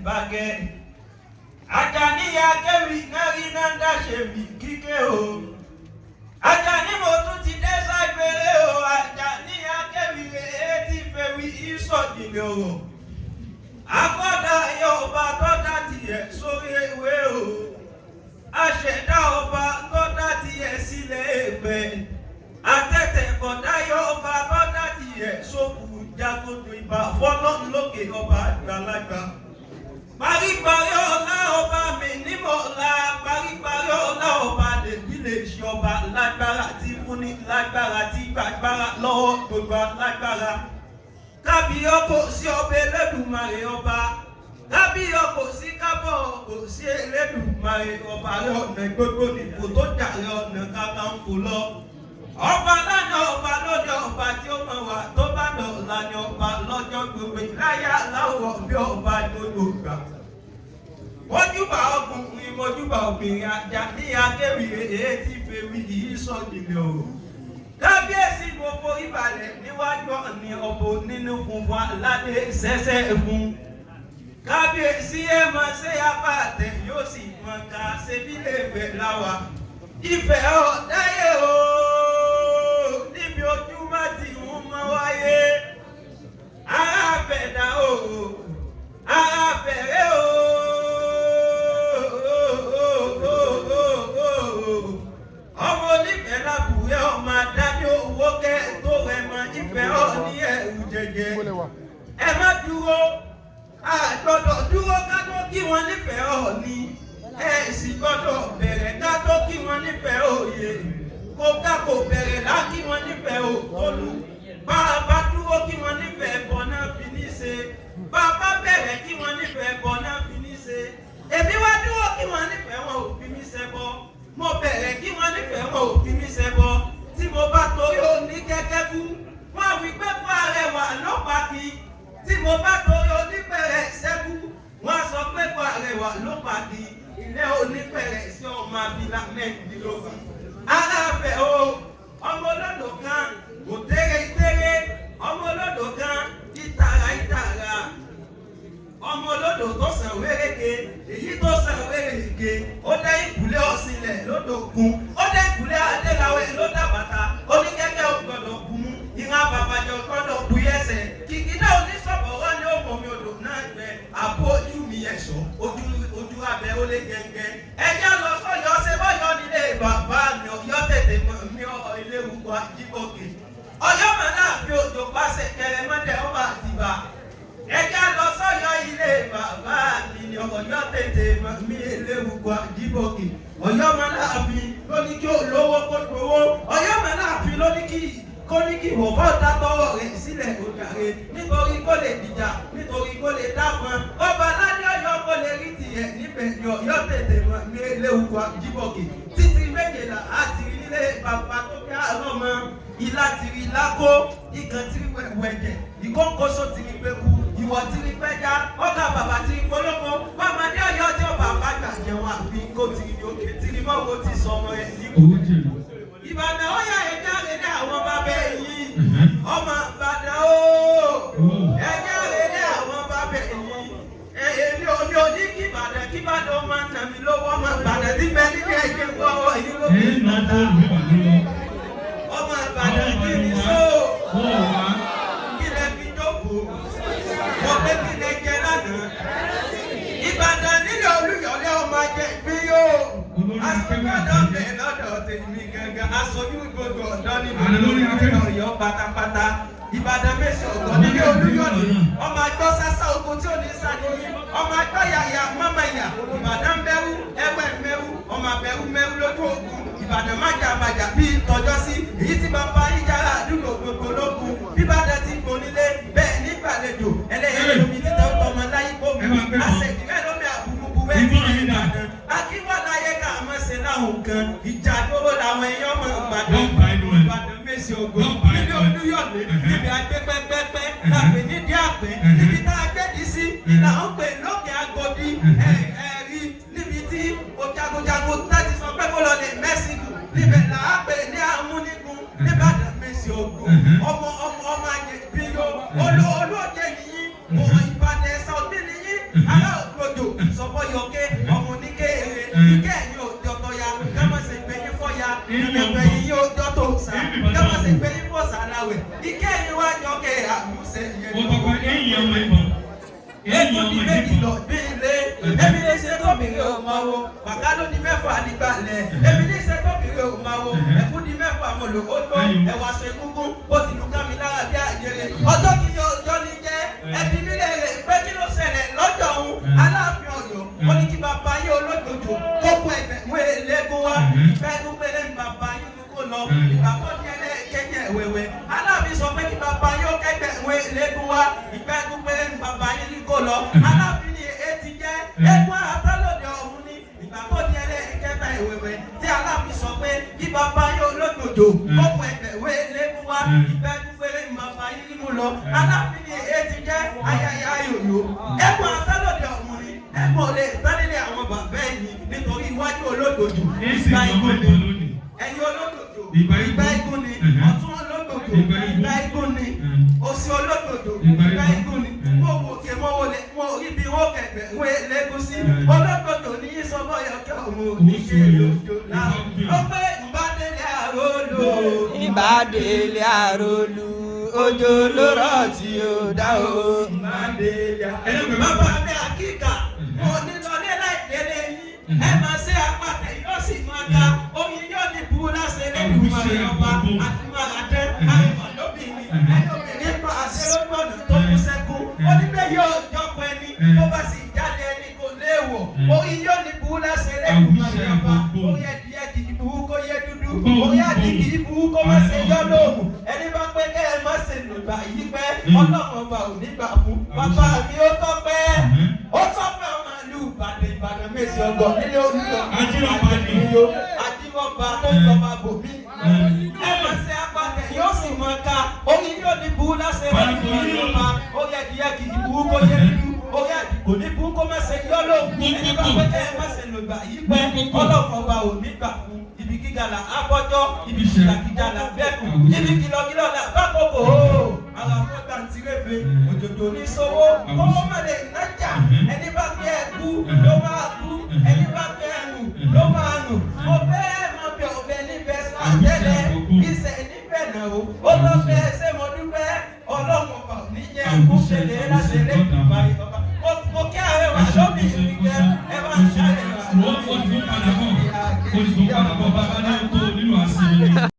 bàgẹ́. Àjàní Akéwì nárí náà dáṣe mi kíké o. Àjàní mo tún ti dé ságbére o. Àjàní Akéwì rèé ti fèwì ìsọ̀jìnlẹ̀ ọ̀rọ̀. Akọ́dà Yorùbá tọ́dá tiẹ̀ sórí ewé o. Aṣẹ̀dá ọba tọ́dá tiẹ̀ sílẹ̀ èpè. Àtẹ̀tẹ̀ kọ̀dá Yorùbá tọ́dá tiẹ̀ sókù jagodo ìbà fọ́lọ́run lókè ọba àgbàlagbà. Paríparí ọlá ọba mi nímọ̀ọ́lá. Paríparí ọlá ọba lèmi lè ṣe ọba lágbára tí fúnni lágbára tí gbàgbára lọ́wọ́ gbogbo lágbára. Kábíyọ̀ kò sí ọba Elédùmarè ọba. Kábíyọ̀ kò sí kábọ̀ kò sí Elédùmarè ọba rẹ̀ ọ̀nà gbogbo nìkò tó jàre ọ̀nà Kakanfò lọ. Ọba lánàá ọba lọ́jọ́ ọba tí ó mọ̀ wá tó bá dọ̀la ni ọba lọ́jọ́ gbogbo ìláyà láwọ̀ bí ọba gbogbo gbà. Mojúbà ọkùnrin mojúbà obìnrin Àjàní Akéwì rèé ti fèwì yìí sọ̀jìnlẹ̀ ọ̀rọ̀. Kábíyèsí mo forí balẹ̀ níwájú ọ̀nì ọ̀bọ nínú funfun aládé sẹ́sẹ́ fún. Kábíyèsí ẹ̀ máa ṣe apá àtẹ yóò sì mọ̀ ká ṣe bí lè bẹ̀ láwa. Ìfẹ́ ọ̀dáyé o níbi ojúmọ́ tí ń mọ́ wáyé. Ará fẹ̀dá o ará fẹ̀rẹ̀ o. Ọmọ onífẹ̀ẹ́ lábùrẹ́ ọmọ adájọ́ owó kẹ́ tó rẹ̀ mọ́ ìfẹ́ ọ̀ ní ẹ̀rù jẹjẹ. Ẹ má dúró àgbọ̀dọ̀ dúró ká tó kí wọ́n nífẹ̀ẹ́ ọ̀ ní. Ẹ sì gbọ́dọ̀ bẹ̀rẹ̀ ká tó kí wọ́n nífẹ̀ẹ́ òye. Kó ká kò bẹ̀rẹ̀ lá kí wọ́n nífẹ̀ẹ́ òtólú. Bá a bá dúró kí wọ́n nífẹ̀ẹ́ bọ̀ náà fi ní ṣe. Bá a bá bẹ̀rẹ̀ kí wọ́n nífẹ̀ẹ́ bọ̀ náà fi ní ṣe. Èmi wá dúró kí wọ́n nífẹ̀ẹ́ wọn ò fi mí ṣẹbọ. Mo bẹ̀rẹ̀ kí wọ́n nífẹ̀ẹ́ wọn ò fi mí ṣẹbọ. Tí mo bá torí òní kẹ́kẹ́ kú, wọ́n wí pé fún Arẹwà ló pa kí. Tí mo bá torí onípẹ̀rẹ̀ ṣẹ́kú, wọ́n sọ pé fún Arẹwà ló pa kí. Ilé onípẹ̀rẹ̀ sí ọmọ abilà mẹ́rìndínlógún. Aláàfẹ́ o, ọmọ olódò kan, kò tẹ́rẹ́ ọmọ olódò kan, ìtara. Ọmọ olódò tó sàn wéréke, èyí tó sàn wéréke, ó dẹ́ ìkúlẹ̀ ọ̀sìnlẹ̀ lódòkun, ó dẹ́ ìkúlẹ̀ adéláwẹ̀ lódàbàtà, oníkẹ́kẹ́ ò gbọ́dọ̀ kú mú, ìran bàbàjọ́ gbọ́dọ̀ bu yẹsẹ̀, kìkìdá oníṣọ̀bọ̀wọ́ ni ó mọ̀ mi odò náà gbẹ, àbó ojú mi ẹ̀ṣọ́, ojú abẹ ó lé gẹ́gẹ́. Ẹjẹ́ lọ sọ́yọ́ ṣe bọ́yọ́ nílé bàbá mi Ọ̀yọ́ tètè mi ilé ìwúkọ àjíbòkè. Ọ̀yọ́ mà náà fi òjò pàṣẹ kẹrẹ mọ́tẹ ọba àtìbà. Ẹjẹ́ lọ sọ́yọ́ ilé bàbá mi ni Ọ̀yọ́ tètè mi ilé ìwúkọ àjíbòkè. Ọ̀yọ́ mà náà fi lóní kí olówó kó gbowó. Ọ̀yọ́ mà náà fi lóní kí wọ́n bọ́ dátọ́wọ́ rẹ̀ sílẹ̀ òjàre nítorí kó lè dìjà nítorí kó lè dápọn. Ọba aládé Ọ̀yọ́ kó lè rí tiẹ̀ níbẹ̀ ni Ọ̀yọ́ tètè mọ̀ ní eléwùkọ àjíbọ̀kì. Títí méjìlá àti ilé bàbá tó bí àárọ̀ mọ́ ilá tìrì lákó ìkan tìrì wẹ̀jẹ̀ ìkókóso tìrì pẹ̀kú ìwọ̀ tìrì pẹ́já ọkà bàbá tìrì polówó bàmàdé Ọ̀yọ́ tí ó bàbá gbà jẹun àfi kó tìrì òkè tìrì mọ́wó ti sọmọ ẹ̀ níbo. Ìbàdàn ó yà ẹja rẹ̀ ní àwọn bàbá yìí ọmọ Ìbàdàn ó ẹja rẹ̀ ní àwọn bàbá yìí èmi ò ní kí Ìbàdàn máa nà mí lówó ọmọ Ìbàdàn tí bẹ́ẹ̀ ní ẹ̀jẹ̀ wọ́wọ́ yìí ló fi Ìbàdàn ọmọ Ìbàdàn kí ni só kí lẹ fi jókòó wọ́n pé kí lẹ jẹ lánàá Ìbàdàn nílẹ̀ Olúyọ̀lé ọmọ ajẹ́ gbé yóò aṣọ́gbọ́dọ̀ bẹ̀ lọ́dọ̀ tèmi gangan aṣojú gbogbo ọ̀dọ́ nínú ìlú Ọ̀yọ́ pátápátá Ìbàdàn mẹ́sì ọ̀gọ́ nílé Olúyọ̀lé ọmọ àgbọ̀ sásá oko tí ò ní sàdéyé ọmọ àgbọ̀ yàyà mọ́mọ́ ìyà Ìbàdàn bẹ́rù ẹwẹ́ mẹ́rù ọmọ abẹ́rù mẹ́rù lójú ògùn Ìbàdàn májàmájà bíi tọjọ́ sí èyí tí bàbá ìjára àdúgbò gbogbo lókun bíbàdàn ti gbonílé bẹ́ẹ̀ nígbàlejò ẹlẹ́yẹ lómi títà ọmọ láyé gbòmí àṣẹ̀dìrẹ́ lómi àbúrúbú bẹ́ẹ̀ ti Ìbàdàn akíwọ́láyé ká àmọ́ ṣe láwọn kan ìjà dúró làwọn èèyàn mọ̀ Ìbàdàn mẹ́sì ògo nílé Olúyọ̀lé níbi agbẹ́pẹ́pẹ́pẹ́ lápẹ̀ nídìí àpẹ́ níbi tá a gbẹ́dì sí ìlà ń pè lókè Agodi ẹ̀rí níbi tí jagunjagun láti sọ pé kó lọ lè Mẹ́síkù níbẹ̀ là á pè ní Amúnigun níbàdàn mẹ́sì ògo ọmọ àjẹbí yó olóòjẹ nìyí Ìbàdàn ẹ̀sà òbí nìyí ará òkú fọyọkẹ́ ọmọ oníkèrè ìkẹ́ ẹ̀yìn òjò tọ́ya kámọ́sẹ̀ gbẹ̀yìn fọ́ya ìgbẹ̀gbẹ̀ yìí òjò tó sà kámọ́sẹ̀ gbẹ̀yìn fọ́ sàláwẹ̀ ìkẹ́ ẹ̀yìn wájọ kẹ́ àmúṣẹ́ yẹn. Ètò ní méjì lọ bí ilé, èmi lè ṣe tóbìnrin ò máa wo, bàkà ló di mẹ́fà nígbàlẹ̀, èmi lè ṣe tóbìnrin ò máa wo, ẹ̀kú di mẹ́fà mo lò ó tó, ẹ̀wà ṣe gúngún, ó ti lù ká mi lára bí àjèrè. Ọjọ́ kí ni ọjọ́ ní jẹ́, ẹbí mi lè rè pé kí ló ṣẹlẹ̀ lọ́jọ́ òun, Aláàfin Ọ̀yọ́, ó ní kí bàbá yé olójoojú, kó kún ẹgbẹ̀rún eléégún wá, ìfẹ́ ẹ̀dún péré ní bàbá yín kó lọ, ìgbà tó ní ẹlẹ́ẹ̀kẹ́jẹ́ wẹ̀wẹ̀. Aláàfin sọ pé kí bàbá yóò kẹ́gbẹ̀rún eléégún wá, ìfẹ́ ẹ̀dún péré ní bàbá yín kó lọ. Aláàfin ni etí jẹ́ ẹ̀gbọ́n àtàlódé ọ̀hún ní ìgbà tó di ẹlẹ́ẹ̀kẹta ìwẹ̀wẹ̀ tí Aláàfin sọ pé kí bàbá yóò lójoojú kókò ẹgbẹ̀wé lẹ́kún wá ìfẹ́ dúpẹ́lẹ́ ní bàbá yín ní mú lọ. Aláàfin ni etí jẹ́ ayẹyẹ ayòyò ẹ̀gbọ́n àtàlódé ọ̀hún ní ẹ̀gbọ́n olè tánilẹ̀ àwọn bàbá ẹ̀yìn nítorí iwájú olójoojú ìgbà igun ni ẹ̀yìn olójoojú ìgbà igun ni ọ̀tún olójoojú ìgbà igun ni òsì olójoojú ìgbà igun ni ibi wọn kẹgbẹ wọn lẹgùsí olókòtò ní sọmọ yọkẹ òun níṣẹ lójó náà ó pé ìbádélé àrólù. ìbádélé àrólù òjò lóró tí ó dá o. ìbádélé àrólù. bàbá mi àkíkà mo ní lọlé láìpẹ́lẹ́ yín ẹ máa ṣe apàtẹ yóò sì máa ka oyin yóò ní bú láṣẹ lẹ́nu ìmọ̀lẹ́yọba àti màlàdé àìmọ̀ lóbìnrin ẹni obìnrin pa àṣẹ lọ́gbọ̀nù tó kú sẹ́kù oníbẹ̀ yóò jọpọ̀ ẹni tó bá sì jáde ẹni kò léèwọ̀ oyin yóò ní bú láṣẹ lẹ́nu ìmọ̀lẹ́yọba oyin ẹ̀dìyẹ kì í bú kó yẹ dúdú oyin àdì kì í bú kó má ṣe yọ lóògùn ẹni bá pẹ́ kẹ́ ẹ má ṣe lùgbà yí pẹ́ ọlọ́run ọba ò ní gbà fún bàbá mi ó tọ́pẹ́ ọmọ ìlú Ìbàdàn Mèsì ọgọ́ nílé olùdó àdìmọ́ba tó jọba bòmí ẹ má ṣe apàtẹ yóò sì mọ ká oyin yóò ní bú láṣẹ lẹ́nu ìmọ̀lẹ́yọba oyin ẹ̀dìyẹ kì í bú kó yẹ dúdú oyin àdì kò ní bú kó má ṣe yọ lóògùn ẹni bá pẹ́ kẹ́ ẹ má ṣe lùgbà yí pẹ́ ọlọ́run ọba ò ní gbà fún ibi gíga la abọ́jọ́ ibi gíga la bẹ́ẹ̀kùn ibi kìlọ̀kìlọ̀ la bákòkò ooo àwọn afọ́gbà ń tirẹ̀fẹ̀ òjòjò ní sówó kówó má lè nájà ẹni bá gbé ẹ̀kú ló máa kú ẹni bá gbé ẹ̀rù ló máa rù mo bẹ́ẹ̀ mọ bẹ ọbẹ̀ níbẹ̀ sàtẹ́lẹ̀ ìṣẹ̀ níbẹ̀ náà ó lọ bẹ́ẹ̀ ṣé mo dúpẹ́ ọlọ́run ọba ò ní jẹ́ ẹ̀kú ṣẹlẹ̀ láṣẹ lẹ́kùn báyìí